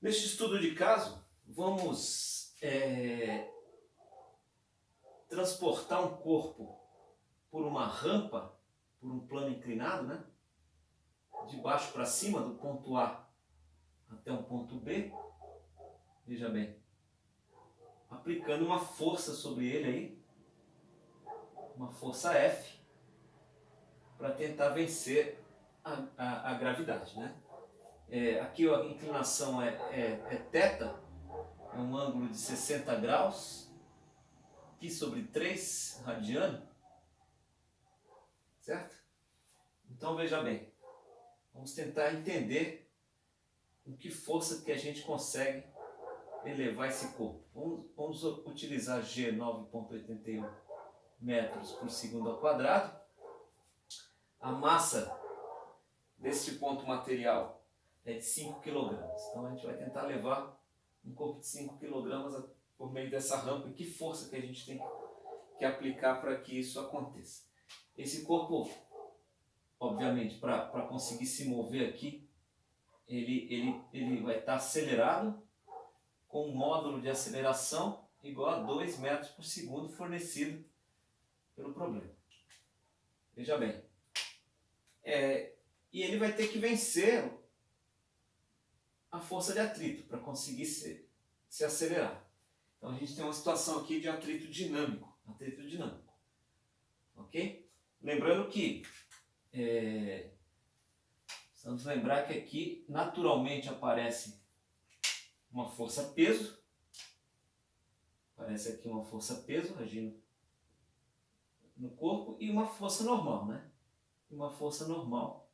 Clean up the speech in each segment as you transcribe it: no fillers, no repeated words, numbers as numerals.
Neste estudo de caso, vamos transportar um corpo por uma rampa, por um plano inclinado, né? De baixo para cima, do ponto A até um ponto B. Veja bem, aplicando uma força sobre ele aí, uma força F, para tentar vencer a gravidade, né? Aqui a inclinação é θ, é um ângulo de 60 graus, π sobre 3 radiano, certo? Então veja bem, vamos tentar entender com que força que a gente consegue elevar esse corpo. Vamos utilizar G 9,81 metros por segundo ao quadrado. A massa deste ponto material é de 5 kg. Então a gente vai tentar levar um corpo de 5 kg por meio dessa rampa. E que força que a gente tem que aplicar para que isso aconteça? Esse corpo, obviamente, para conseguir se mover aqui, ele vai estar acelerado com um módulo de aceleração igual a 2 metros por segundo fornecido pelo problema. Veja bem, e ele vai ter que vencer a força de atrito para conseguir se acelerar. Então a gente tem uma situação aqui de atrito dinâmico, ok? Lembrando que precisamos lembrar que aqui naturalmente aparece uma força-peso, aparece aqui uma força-peso agindo no corpo e uma força normal, né? Uma força normal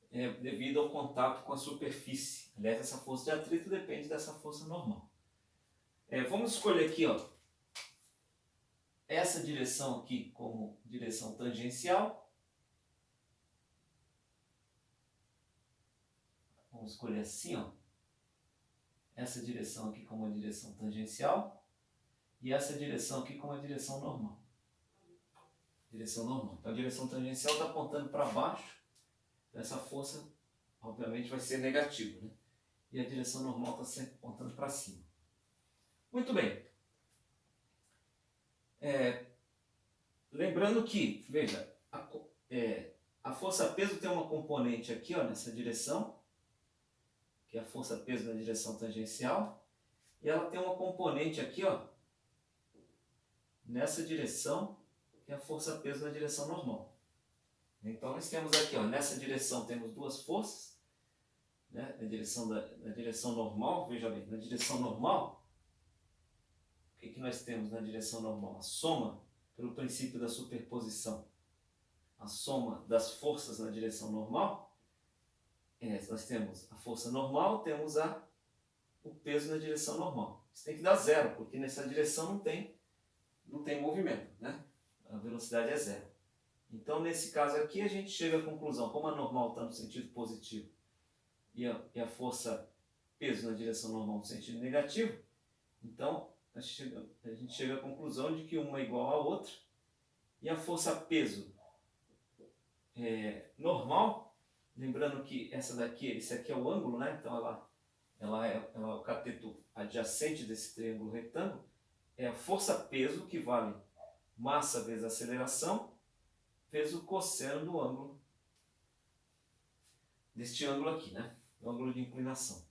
devido ao contato com a superfície. Aliás, essa força de atrito depende dessa força normal. Vamos escolher aqui, ó, essa direção aqui como direção tangencial. Vamos escolher assim, ó, essa direção aqui como a direção tangencial e essa direção aqui como a direção normal. Direção normal. Então a direção tangencial está apontando para baixo, então essa força obviamente vai ser negativa, né? E a direção normal está sempre apontando para cima. Muito bem. Lembrando que, veja, a força-peso tem uma componente aqui, ó, nessa direção, que é a força-peso na direção tangencial, e ela tem uma componente aqui, ó, nessa direção, que é a força-peso na direção normal. Então nós temos aqui, ó, nessa direção temos duas forças, né, na direção normal, veja bem, na direção normal, o que nós temos na direção normal? A soma, pelo princípio da superposição, a soma das forças na direção normal, nós temos a força normal, temos o peso na direção normal. Isso tem que dar zero, porque nessa direção não tem movimento, né? A velocidade é zero. Então, nesse caso aqui, a gente chega à conclusão, como a normal está no sentido positivo e a força peso na direção normal no sentido negativo, então a gente chega à conclusão de que uma é igual à outra, e a força peso normal, lembrando que esse aqui é o ângulo, né? Então ela é o cateto adjacente desse triângulo retângulo, é a força-peso que vale massa vezes aceleração, vezes o cosseno do ângulo, deste ângulo aqui, né? O ângulo de inclinação.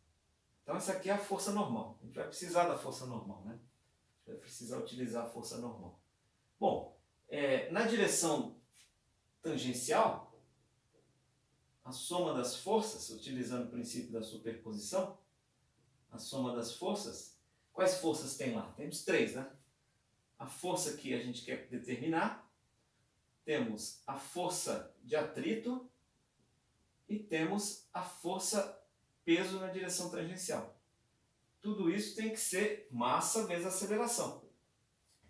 Então essa aqui é a força normal. A gente vai precisar da força normal, né? A gente vai precisar utilizar a força normal. Bom, na direção tangencial, a soma das forças, utilizando o princípio da superposição, a soma das forças, quais forças tem lá? Temos três, né? A força que a gente quer determinar, temos a força de atrito e temos a força peso na direção tangencial. Tudo isso tem que ser massa vezes aceleração.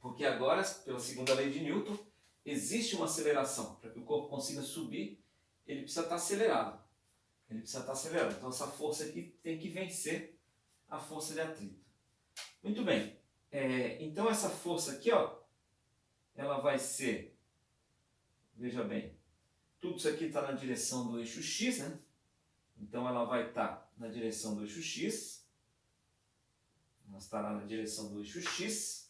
Porque agora, pela segunda lei de Newton, existe uma aceleração. Para que o corpo consiga subir, ele precisa estar acelerado. Então essa força aqui tem que vencer a força de atrito. Muito bem. Então essa força aqui, ó, ela vai ser, veja bem, tudo isso aqui está na direção do eixo X, né? Então ela vai estar na direção do eixo X. ela estará na direção do eixo X.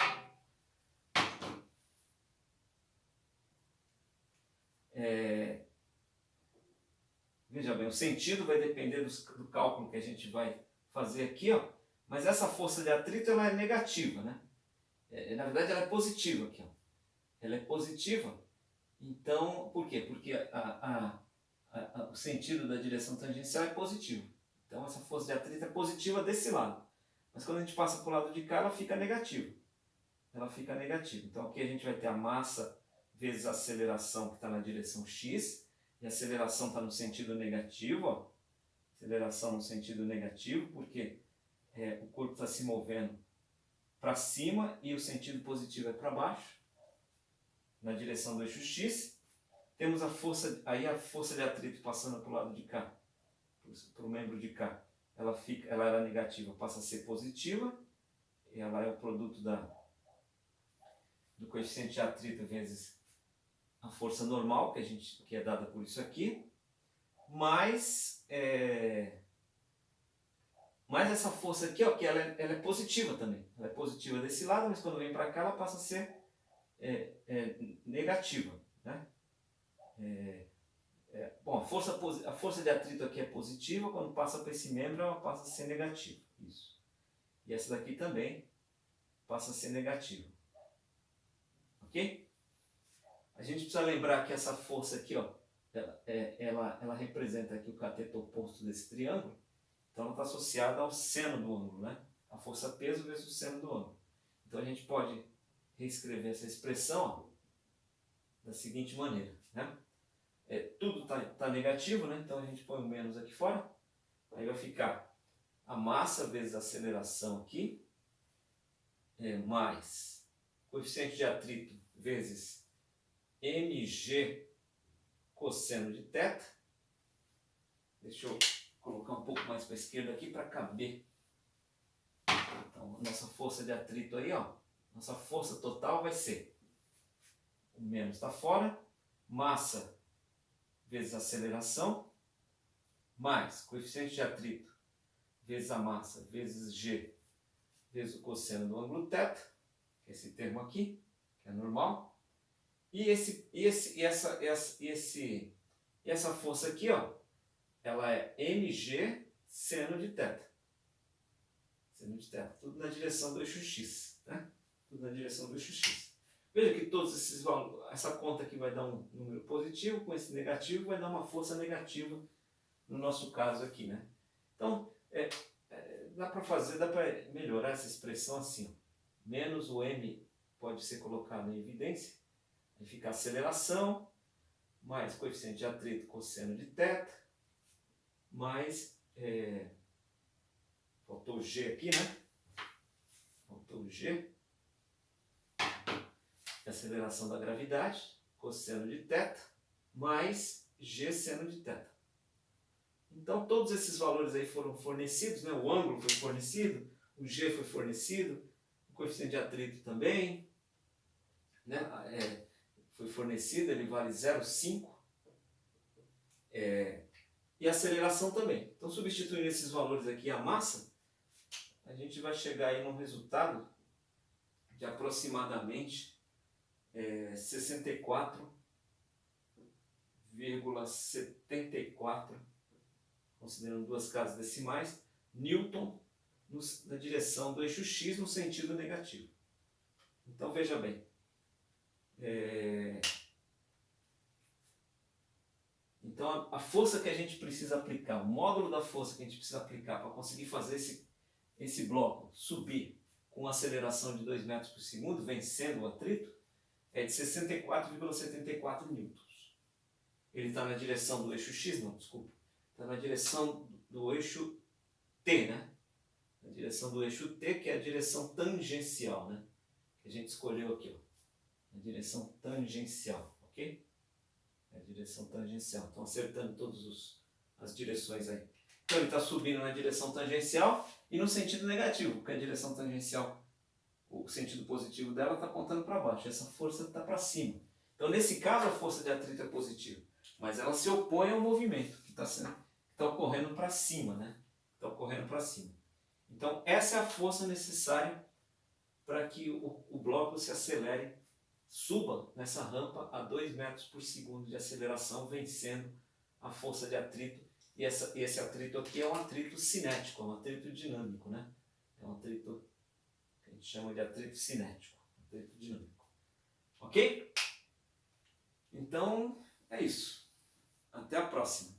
Veja bem, o sentido vai depender do cálculo que a gente vai fazer aqui, ó. Mas essa força de atrito ela é negativa, né? Na verdade ela é positiva aqui, ó. Ela é positiva. Então, por quê? Porque o sentido da direção tangencial é positivo. Então essa força de atrito é positiva desse lado. Mas quando a gente passa para o lado de cá, ela fica negativa. Ela fica negativa. Então aqui a gente vai ter a massa vezes a aceleração que está na direção x. E a aceleração está no sentido negativo. Ó. Aceleração no sentido negativo, porque o corpo está se movendo para cima e o sentido positivo é para baixo, na direção do eixo x. Temos a força de atrito passando para o lado de cá, para o membro de cá. Ela era negativa, passa a ser positiva. E ela é o produto do coeficiente de atrito vezes a força normal, que é dada por isso aqui. Mas essa força aqui, ó, que ela é positiva também. Ela é positiva desse lado, mas quando vem para cá ela passa a ser negativa, né? Bom, a força de atrito aqui é positiva, quando passa para esse membro ela passa a ser negativa. Isso. E essa daqui também passa a ser negativa. Ok? A gente precisa lembrar que essa força aqui, ó, ela representa aqui o cateto oposto desse triângulo. Então ela está associada ao seno do ângulo, né? A força peso vezes o seno do ângulo. Então a gente pode reescrever essa expressão, ó, da seguinte maneira, né? Tudo tá negativo, né? Então a gente põe o menos aqui fora. Aí vai ficar a massa vezes a aceleração aqui, mais coeficiente de atrito vezes mg cosseno de θ. Deixa eu colocar um pouco mais para a esquerda aqui para caber. Então, nossa força de atrito aí, ó, nossa força total vai ser, o menos está fora, massa vezes a aceleração, mais coeficiente de atrito vezes a massa essa g vezes o cosseno do ângulo θ, que é esse termo aqui, que é normal. E essa força aqui, ó, ela é mg seno de θ. Seno de θ. Tudo na direção do eixo x, né? Tudo na direção do eixo x. Veja que todos esses valores, essa conta aqui vai dar um número positivo, com esse negativo vai dar uma força negativa, no nosso caso aqui, né? Então, dá para melhorar essa expressão assim, ó. Menos o m pode ser colocado em evidência. Aí fica a aceleração, mais coeficiente de atrito cosseno de θ, mais, faltou o g aqui, né? Faltou o g. Aceleração da gravidade, cosseno de θ, mais g seno de θ. Então todos esses valores aí foram fornecidos, né? O ângulo foi fornecido, o g foi fornecido, o coeficiente de atrito também, né? Foi fornecido, ele vale 0,5. E a aceleração também. Então, substituindo esses valores aqui, a massa, a gente vai chegar aí num resultado de aproximadamente 64,74, considerando duas casas decimais, Newton na direção do eixo X no sentido negativo. Então, veja bem. Então a força que a gente precisa aplicar, o módulo da força que a gente precisa aplicar para conseguir fazer esse bloco subir com aceleração de 2 metros por segundo, vencendo o atrito, é de 64,74 newtons. Ele está na direção do eixo X, não, desculpa. Está na direção do eixo T, né? Na direção do eixo T, que é a direção tangencial, né? Que a gente escolheu aqui, ó. A direção tangencial, ok? É a direção tangencial. Estão acertando todas as direções aí. Então ele está subindo na direção tangencial e no sentido negativo, porque a direção tangencial, o sentido positivo dela está apontando para baixo. Essa força está para cima. Então nesse caso a força de atrito é positiva, mas ela se opõe ao movimento que está ocorrendo para cima, né? Está ocorrendo para cima. Então, essa é a força necessária para que o bloco se acelere, suba nessa rampa a 2 metros por segundo de aceleração, vencendo a força de atrito. E esse atrito aqui é um atrito cinético, é um atrito dinâmico, né? É um atrito que a gente chama de atrito cinético, atrito dinâmico. Ok? Então, é isso. Até a próxima.